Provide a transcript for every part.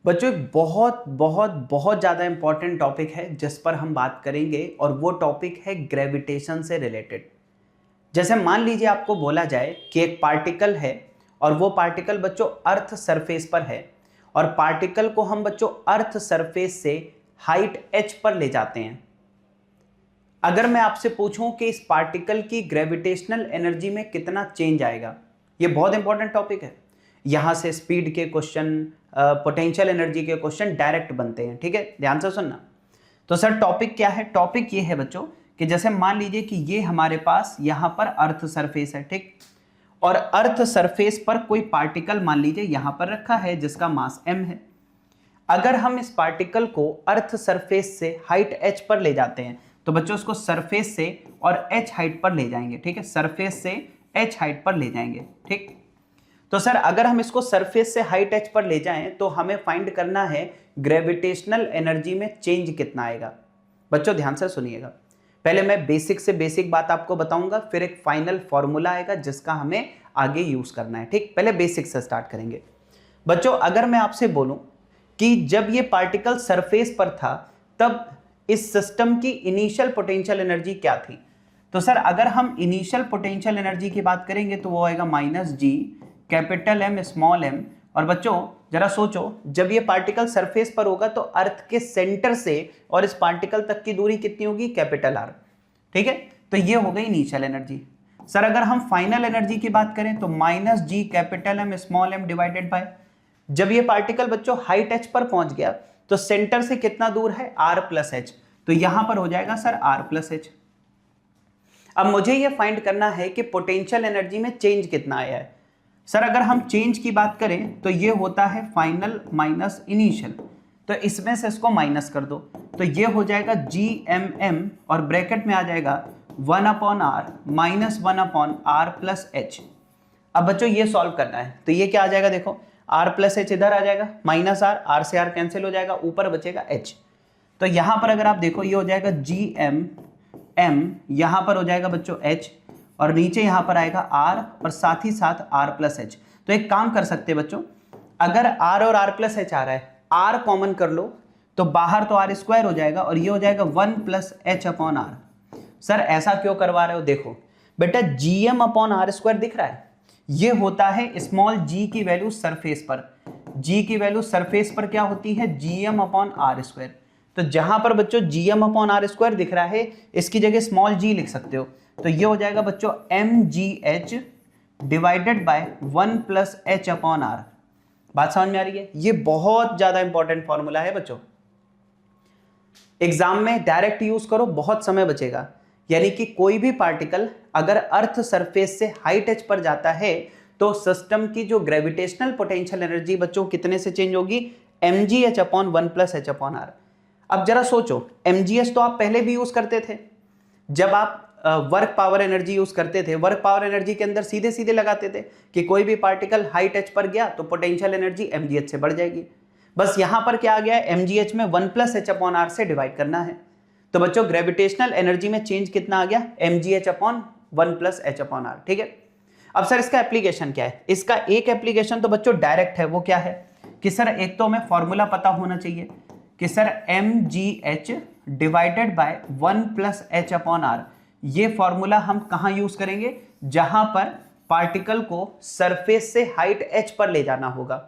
बच्चों एक बहुत बहुत बहुत ज़्यादा इंपॉर्टेंट टॉपिक है जिस पर हम बात करेंगे और वो टॉपिक है ग्रेविटेशन से रिलेटेड। जैसे मान लीजिए आपको बोला जाए कि एक पार्टिकल है और वो पार्टिकल बच्चों अर्थ सरफेस पर है और पार्टिकल को हम बच्चों अर्थ सरफेस से हाइट h पर ले जाते हैं। अगर मैं आपसे पूछूं कि इस पार्टिकल की ग्रेविटेशनल एनर्जी में कितना चेंज आएगा, ये बहुत इंपॉर्टेंट टॉपिक है। यहां से स्पीड के क्वेश्चन, पोटेंशियल एनर्जी के क्वेश्चन डायरेक्ट बनते हैं। ठीक है, ध्यान से सुनना। तो सर टॉपिक क्या है? टॉपिक ये है बच्चों कि जैसे मान लीजिए कि ये हमारे पास यहां पर अर्थ सरफेस है, ठीक, और अर्थ सरफेस पर कोई पार्टिकल मान लीजिए यहां पर रखा है जिसका मास m है। अगर हम इस पार्टिकल को अर्थ सरफेस से हाइट h पर ले जाते हैं तो बच्चों उसको सरफेस से और h हाइट पर ले जाएंगे। ठीक है, सरफेस से h हाइट पर ले जाएंगे। ठीक, तो सर अगर हम इसको सरफेस से हाइट h पर ले जाएं तो हमें फाइंड करना है ग्रेविटेशनल एनर्जी में चेंज कितना आएगा। बच्चों ध्यान से सुनिएगा, पहले मैं बेसिक से बेसिक बात आपको बताऊंगा, फिर एक फाइनल फॉर्मूला आएगा जिसका हमें आगे यूज करना है। ठीक, पहले बेसिक से स्टार्ट करेंगे। बच्चों अगर मैं आपसे बोलूं कि जब ये पार्टिकल सरफेस पर था तब इस सिस्टम की इनिशियल पोटेंशियल एनर्जी क्या थी, तो सर अगर हम इनिशियल पोटेंशियल एनर्जी की बात करेंगे तो वो आएगा -g capital M small m। और बच्चों जरा सोचो, जब ये पार्टिकल सरफेस पर होगा तो अर्थ के सेंटर से और इस पार्टिकल तक की दूरी कितनी होगी? Capital R। ठीक है, तो ये हो गई इनिशियल एनर्जी। सर अगर हम फाइनल एनर्जी की बात करें तो -g capital M small m divided by, जब ये पार्टिकल बच्चों हाइट h पर पहुंच गया तो सेंटर से कितना दूर है? R प्लस h, तो यहां पर हो जाएगा सर R प्लस h। अब मुझे ये फाइंड करना है कि पोटेंशियल एनर्जी में चेंज कितना आया है। सर अगर हम चेंज की बात करें तो ये होता है फाइनल माइनस इनिशियल, तो इसमें से इसको माइनस कर दो तो ये हो जाएगा GMM और ब्रैकेट में आ जाएगा 1/r minus 1/r plus h। अब बच्चों ये सॉल्व करना है तो ये क्या आ जाएगा? देखो r प्लस h इधर आ जाएगा, माइनस r से r कैंसिल हो जाएगा, ऊपर बचेगा h। तो यहां पर अगर आप देखो ये हो जाएगा GMM, यहां पर हो जाएगा बच्चों h और नीचे यहां पर आएगा r और साथ ही साथ r प्लस h। तो एक काम कर सकते हैं बच्चों, अगर r और r प्लस h आ रहा है, r कॉमन कर लो तो बाहर तो r स्क्वायर हो जाएगा और ये हो जाएगा 1 plus h upon r। Sir ऐसा क्यों करवा रहे हो? देखो बेटा gm अपॉन r स्क्वायर दिख रहा है, ये होता है स्मॉल g की वैल्यू सरफेस पर। g की वैल्यू सरफेस पर क्या होती है? gm upon r square. तो जहां पर बच्चों gm अपॉन r स्क्वायर दिख रहा है इसकी जगह स्मॉल g लिख सकते हो, तो ये हो जाएगा बच्चों mgh divided by 1 plus h upon r। बात समझ में आ रही है? ये बहुत ज्यादा इंपॉर्टेंट फॉर्मूला है बच्चों, एग्जाम में डायरेक्ट यूज करो, बहुत समय बचेगा। यानी कि कोई भी पार्टिकल अगर अर्थ सरफेस से हाइट h पर जाता है तो सिस्टम की जो ग्रेविटेशनल पोटेंशियल एनर्जी बच्चों कितने से चेंज होगी? mgh upon 1 plus h upon r। अब जरा सोचो, mgh तो आप पहले भी यूज करते थे जब आप वर्क पावर एनर्जी यूज करते थे। वर्क पावर एनर्जी के अंदर सीधे सीधे लगाते थे कि कोई भी पार्टिकल हाइट h पर गया तो पोटेंशियल एनर्जी mgh से बढ़ जाएगी। बस यहां पर क्या आ गया है? mgh में 1 प्लस h अपॉन r से डिवाइड करना है। तो बच्चों ग्रेविटेशनल एनर्जी में चेंज कितना आ गया? mgh upon 1 plus h upon r। ठीक है, अब सर इसका एप्लीकेशन क्या है? इसका एक एप्लीकेशन तो बच्चों डायरेक्ट है, वो क्या है कि सर एक तो हमें फॉर्मूला पता होना चाहिए कि sir mgh divided by 1 plus h upon r। ये फॉर्मूला हम कहां यूज करेंगे? जहां पर पार्टिकल को सरफेस से हाइट h पर ले जाना होगा।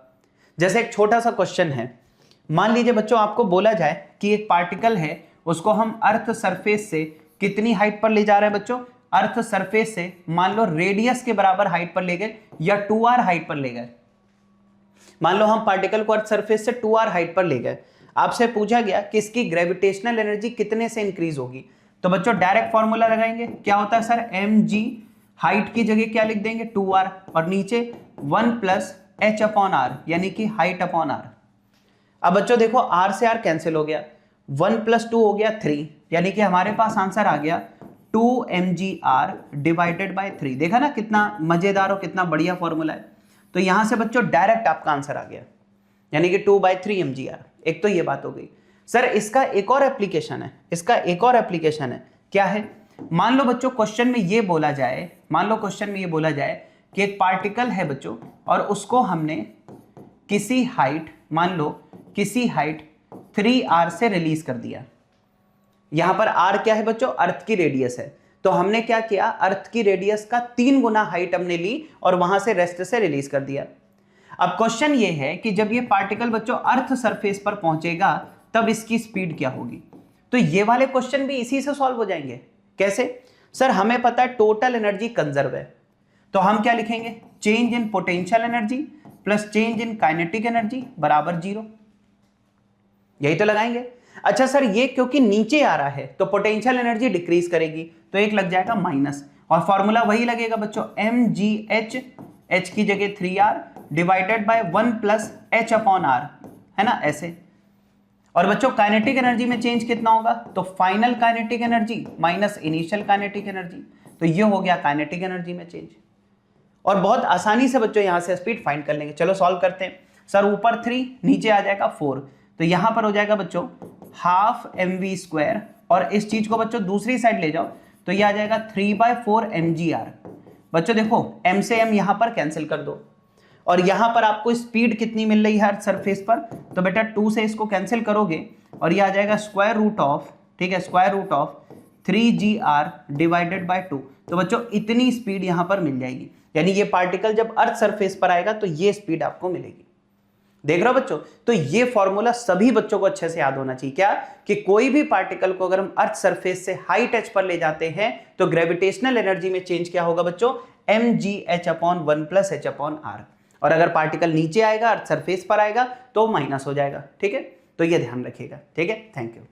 जैसे एक छोटा सा क्वेश्चन है, मान लीजिए बच्चों आपको बोला जाए कि एक पार्टिकल है, उसको हम अर्थ सरफेस से कितनी हाइट पर ले जा रहे हैं बच्चों? अर्थ सरफेस से मान लो रेडियस के बराबर हाइट पर ले गए या 2r हाइट पर ले गए। मान लो हम पार्टिकल को अर्थ सरफेस से 2r हाइट पर ले गए, आपसे पूछा गया कि इसकी ग्रेविटेशनल एनर्जी कितने से इंक्रीज होगी, तो बच्चों डायरेक्ट फॉर्मूला लगाएंगे। क्या होता है सर? mg हाइट की जगह क्या लिख देंगे? 2r और नीचे 1 प्लस h अपॉन r यानी कि हाइट अपॉन r। अब बच्चों देखो r से r कैंसिल हो गया, 1 प्लस 2 हो गया 3, यानी कि हमारे पास आंसर आ गया 2mgr डिवाइडेड बाय 3। देखा ना कितना मजेदार और कितना बढ़िया फॉर्मूला है। तो यहां से बच्चों डायरेक्ट आपका आंसर आ गया, यानी कि 2/3 mgr। एक तो ये बात हो गई। सर इसका एक और एप्लीकेशन है, इसका एक और एप्लीकेशन है, क्या है? मान लो बच्चों क्वेश्चन में ये बोला जाए, कि एक पार्टिकल है बच्चों और उसको हमने किसी हाइट, मान लो किसी हाइट 3r से रिलीज कर दिया। यहां पर r क्या है बच्चों, अर्थ की रेडियस है, तो हमने क्या किया, अर्थ की रेडियस का 3 गुना हाइट हमने ली और वहां से रेस्ट से रिलीज कर दिया। अब क्वेश्चन ये है कि जब ये पार्टिकल बच्चों अर्थ सरफेस पर पहुंचेगा तब इसकी स्पीड क्या होगी। तो ये वाले क्वेश्चन भी इसी से सॉल्व हो जाएंगे। कैसे सर, हमें पता है टोटल एनर्जी कंजर्व है, तो हम क्या लिखेंगे, change in potential energy plus change in kinetic energy बराबर 0, यही तो लगाएंगे। अच्छा सर, ये क्योंकि नीचे आ रहा है तो पोटेंशियल एनर्जी डिक्रीज करेगी, तो एक लग जाएगा माइनस, और फॉर्मूला वही लगेगा बच्चों, mgh, h की जगह 3r divided by 1 plus h upon r, है ना, ऐसे। और बच्चों काइनेटिक एनर्जी में चेंज कितना होगा, तो final kinetic energy minus initial kinetic energy, तो ये हो गया काइनेटिक एनर्जी में चेंज। और बहुत आसानी से बच्चों यहां से स्पीड फाइंड कर लेंगे। चलो सॉल्व करते हैं। सर ऊपर 3 नीचे आ जाएगा 4, तो यहां पर हो जाएगा बच्चों हाफ mv², और इस चीज को बच्चों दूसरी साइड ले जाओ तो ये आ जाएगा 3/4 mgr। बच्चों देखो m से m यहां पर कैंसिल कर दो, और यहां पर आपको स्पीड कितनी मिल रही है सरफेस पर, तो बेटा 2 से इसको कैंसिल करोगे और ये आ जाएगा स्क्वायर रूट ऑफ, ठीक है, square root of 3gr divided by 2। तो बच्चों इतनी स्पीड यहां पर मिल जाएगी, यानी ये पार्टिकल जब अर्थ सरफेस पर आएगा तो ये स्पीड आपको मिलेगी। देख रहे हो बच्चों, तो ये फॉर्मूला सभी बच्चों को अच्छे से याद होना चाहिए, क्या कि कोई भी पार्टिकल को अगर हम अर्थ सरफेस से हाई टच पर ले जाते हैं तो ग्रेविटेशनल एनर्जी में चेंज क्या होगा बच्चों, mgh upon 1 plus h upon r। और अगर पार्टिकल नीचे आएगा, अर्थ सरफेस पर आएगा तो माइनस हो जाएगा। ठीक है, तो ये ध्यान रखिएगा। ठीक है, थैंक यू।